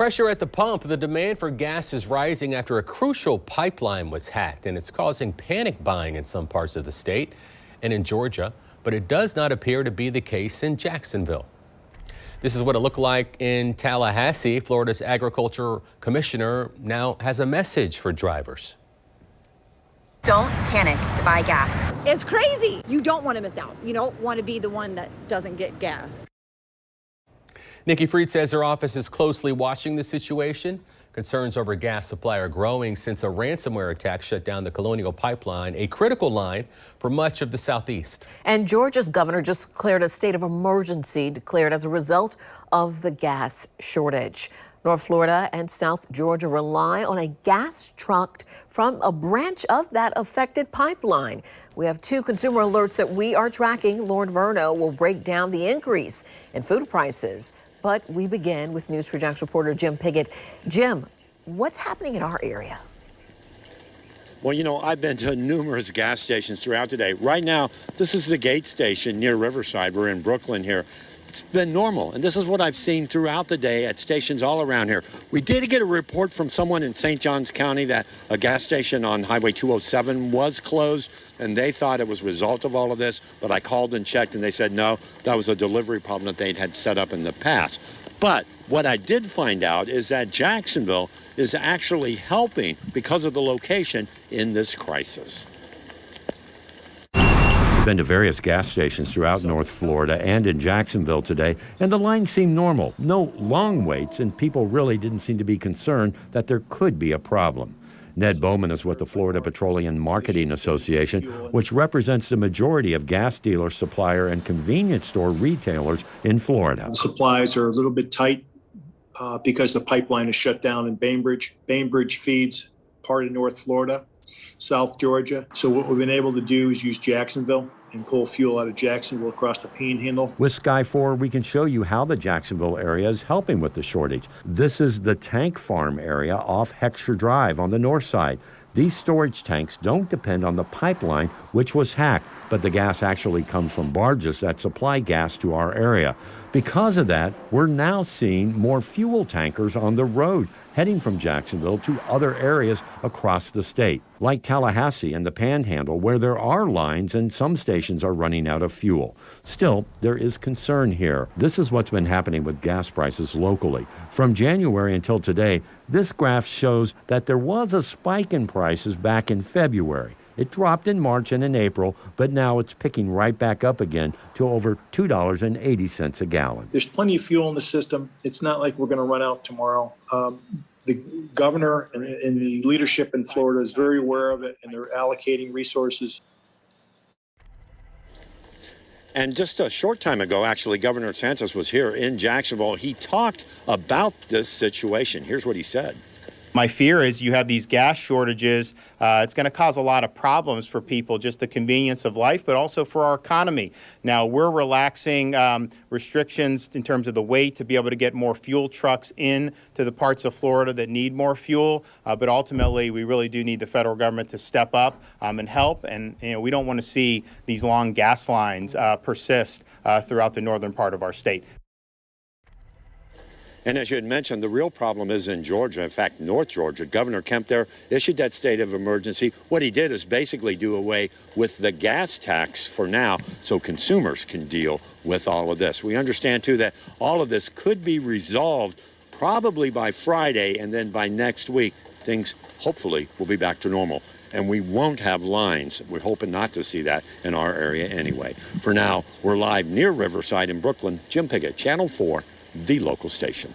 Pressure at the pump. The demand for gas is rising after a crucial pipeline was hacked, and it's causing panic buying in some parts of the state and in Georgia, but it does not appear to be the case in Jacksonville. This is what it looked like in Tallahassee. Florida's agriculture commissioner now has a message for drivers. Don't panic to buy gas. It's crazy. You don't want to miss out. You don't want to be the one that doesn't get gas. Nikki Freed says her office is closely watching the situation. Concerns over gas supply are growing since a ransomware attack shut down the Colonial Pipeline, a critical line for much of the Southeast. And Georgia's governor just declared a state of emergency declared as a result of the gas shortage. North Florida and South Georgia rely on a gas truck from a branch of that affected pipeline. We have two consumer alerts that we are tracking. Lauren Verno will break down the increase in food prices. But we begin with News4Jax reporter Jim Piggott. Jim, what's happening in our area? Well, you know, I've been to numerous gas stations throughout today. Right now, this is the Gate station near Riverside. We're in Brooklyn here. It's been normal, and this is what I've seen throughout the day at stations all around here. We did get a report from someone in St. Johns County that a gas station on Highway 207 was closed, and they thought it was a result of all of this, but I called and checked, and they said no, that was a delivery problem that they had set up in the past. But what I did find out is that Jacksonville is actually helping because of the location in this crisis. I've been to various gas stations throughout North Florida and in Jacksonville today, and the lines seemed normal. No long waits, and people really didn't seem to be concerned that there could be a problem. Ned Bowman is with the Florida Petroleum Marketing Association, which represents the majority of gas dealer, supplier, and convenience store retailers in Florida. The supplies are a little bit tight because the pipeline is shut down in Bainbridge. Bainbridge feeds part of North Florida, South Georgia. So what we've been able to do is use Jacksonville and pull fuel out of Jacksonville across the Panhandle. With Sky 4, we can show you how the Jacksonville area is helping with the shortage. This is the tank farm area off Heckscher Drive on the north side. These storage tanks don't depend on the pipeline, which was hacked, but the gas actually comes from barges that supply gas to our area. Because of that, we're now seeing more fuel tankers on the road, heading from Jacksonville to other areas across the state, like Tallahassee and the Panhandle, where there are lines and some stations are running out of fuel. Still, there is concern here. This is what's been happening with gas prices locally. From January until today, this graph shows that there was a spike in prices back in February. It dropped in March and in April, but now it's picking right back up again to over $2.80 a gallon. There's plenty of fuel in the system. It's not like we're going to run out tomorrow. The governor and the leadership in Florida is very aware of it, and they're allocating resources. And just a short time ago, actually, Governor DeSantis was here in Jacksonville. He talked about this situation. Here's what he said. My fear is you have these gas shortages. It's going to cause a lot of problems for people, just the convenience of life, but also for our economy. Now, we're relaxing restrictions in terms of the weight to be able to get more fuel trucks in to the parts of Florida that need more fuel. But ultimately, we really do need the federal government to step up and help. And we don't want to see these long gas lines persist throughout the northern part of our state. And as you had mentioned, the real problem is in Georgia. In fact, North Georgia. Governor Kemp there issued that state of emergency. What he did is basically do away with the gas tax for now so consumers can deal with all of this. We understand, too, that all of this could be resolved probably by Friday, and then by next week, things hopefully will be back to normal. And we won't have lines. We're hoping not to see that in our area anyway. For now, we're live near Riverside in Brooklyn. Jim Piggott, Channel 4. The local station.